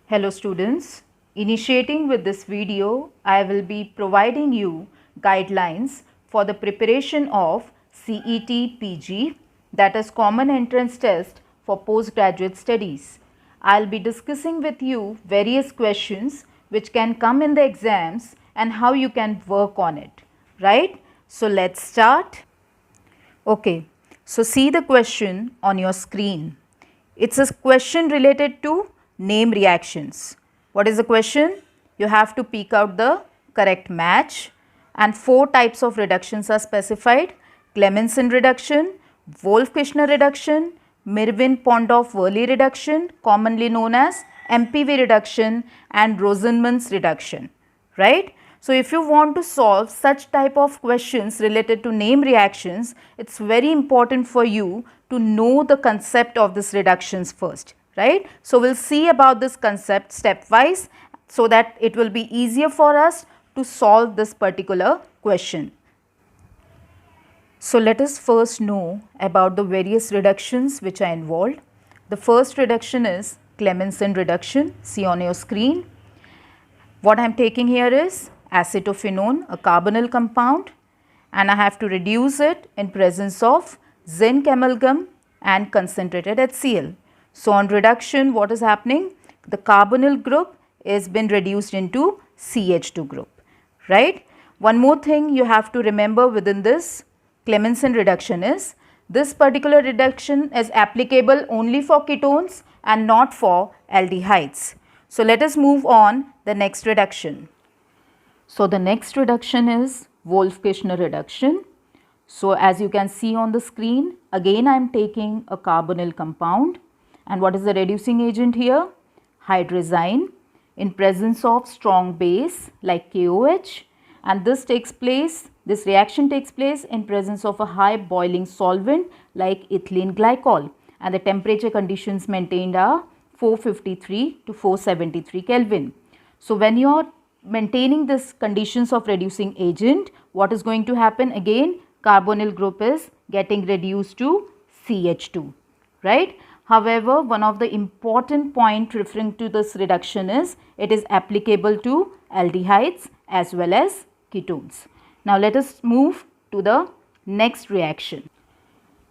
Hello students, initiating with this video, I will be providing you guidelines for the preparation of CET PG, that is Common Entrance Test for Postgraduate Studies. I'll be discussing with you various questions which can come in the exams and how you can work on it, right? So let's start. Okay, so see the question on your screen. It's a question related to name reactions. What is the question? You have to pick out the correct match, and 4 types of reductions are specified: Clemmensen reduction, Wolff-Kishner reduction, Mirwin-Ponndorf-Verley reduction, commonly known as MPV reduction, and Rosenmann's reduction, right? So if you want to solve such type of questions related to name reactions, it's very important for you to know the concept of this reductions first, right? So we'll see about this concept stepwise so that it will be easier for us to solve this particular question. So let us first know about the various reductions which are involved. The first reduction is Clemmensen reduction. See on your screen. What I am taking here is acetophenone, a carbonyl compound, and I have to reduce it in presence of zinc amalgam and concentrated HCl. So on reduction, what is happening? The carbonyl group is been reduced into CH2 group, right? One more thing you have to remember within this Clemmensen reduction is this particular reduction is applicable only for ketones and not for aldehydes. So let us move on the next reduction. So the next reduction is Wolff-Kishner reduction. So as you can see on the screen, again I am taking a carbonyl compound, and what is the reducing agent here? Hydrazine in presence of strong base like KOH, and this reaction takes place in presence of a high boiling solvent like ethylene glycol, and the temperature conditions maintained are 453 to 473 Kelvin. So when you are maintaining this conditions of reducing agent, what is going to happen? Again, carbonyl group is getting reduced to CH2, right? However, one of the important point referring to this reduction is it is applicable to aldehydes as well as ketones. Now let us move to the next reaction.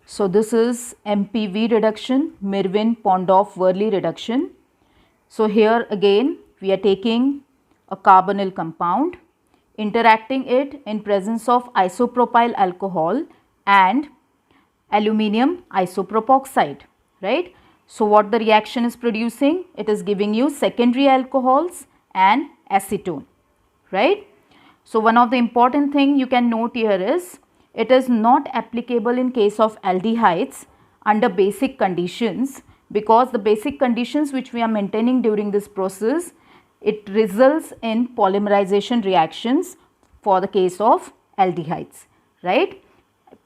So this is MPV reduction, Mirwin-Ponndorf-Verley reduction. So here again we are taking a carbonyl compound, interacting it in presence of isopropyl alcohol and aluminium isopropoxide, right? So what the reaction is producing? It is giving you secondary alcohols and acetone, right? So one of the important thing you can note here is it is not applicable in case of aldehydes under basic conditions, because the basic conditions which we are maintaining during this process, it results in polymerization reactions for the case of aldehydes, right?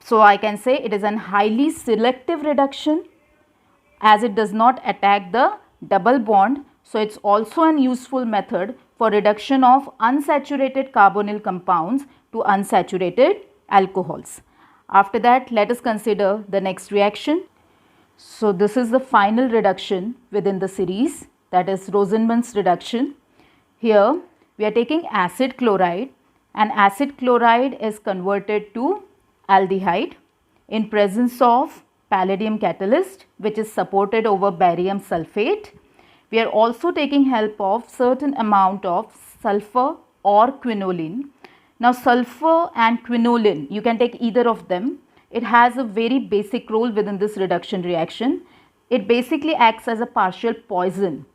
So I can say it is a highly selective reduction as it does not attack the double bond. So it's also an useful method for reduction of unsaturated carbonyl compounds to unsaturated alcohols. After that, let us consider the next reaction. So this is the final reduction within the series, that is Rosenmann's reduction. Here we are taking acid chloride, and acid chloride is converted to aldehyde in presence of palladium catalyst, which is supported over barium sulfate. We are also taking help of certain amount of sulfur or quinoline. Now sulfur and quinoline, you can take either of them. It has a very basic role within this reduction reaction. It basically acts as a partial poison.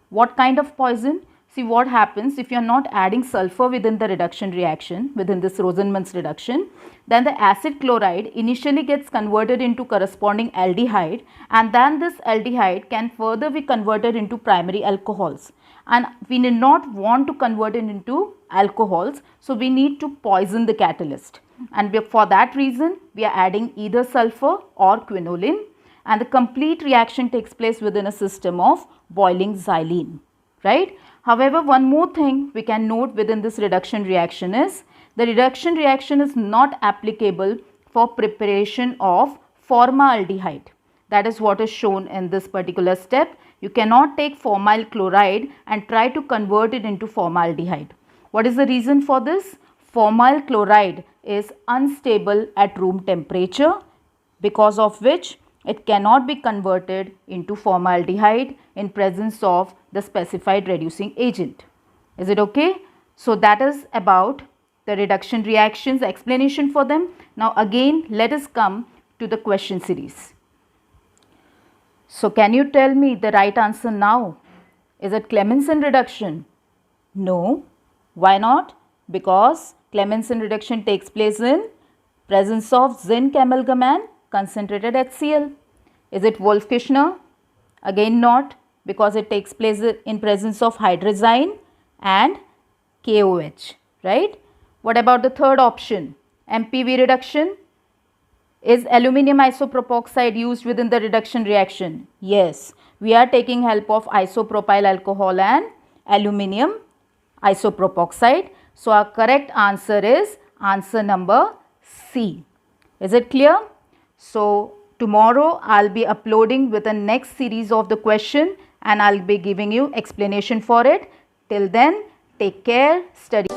What kind of poison? See what happens if you are not adding sulfur within the reduction reaction, within this Rosenmann's reduction, then the acid chloride initially gets converted into corresponding aldehyde, and then this aldehyde can further be converted into primary alcohols, and we need not want to convert it into alcohols, so we need to poison the catalyst, and for that reason we are adding either sulfur or quinoline, and the complete reaction takes place within a system of boiling xylene, right? However, one more thing we can note within this reduction reaction is the reduction reaction is not applicable for preparation of formaldehyde. That is what is shown in this particular step. You cannot take formal chloride and try to convert it into formaldehyde. What is the reason for this? Formal chloride is unstable at room temperature, because of which it cannot be converted into formaldehyde in presence of the specified reducing agent. Is it okay? So that is about the reduction reactions, explanation for them. Now again, let us come to the question series. So can you tell me the right answer now? Is it Clemmensen reduction? No. Why not? Because Clemmensen reduction takes place in presence of zinc amalgam and concentrated HCl. Is it Wolff-Kishner? Again not, because it takes place in presence of hydrazine and KOH, right? What about the third option? MPV reduction? Is aluminium isopropoxide used within the reduction reaction? Yes, we are taking help of isopropyl alcohol and aluminium isopropoxide. So our correct answer is answer number C. Is it clear? So tomorrow I'll be uploading with the next series of the question and I'll be giving you explanation for it. Till then, take care, study.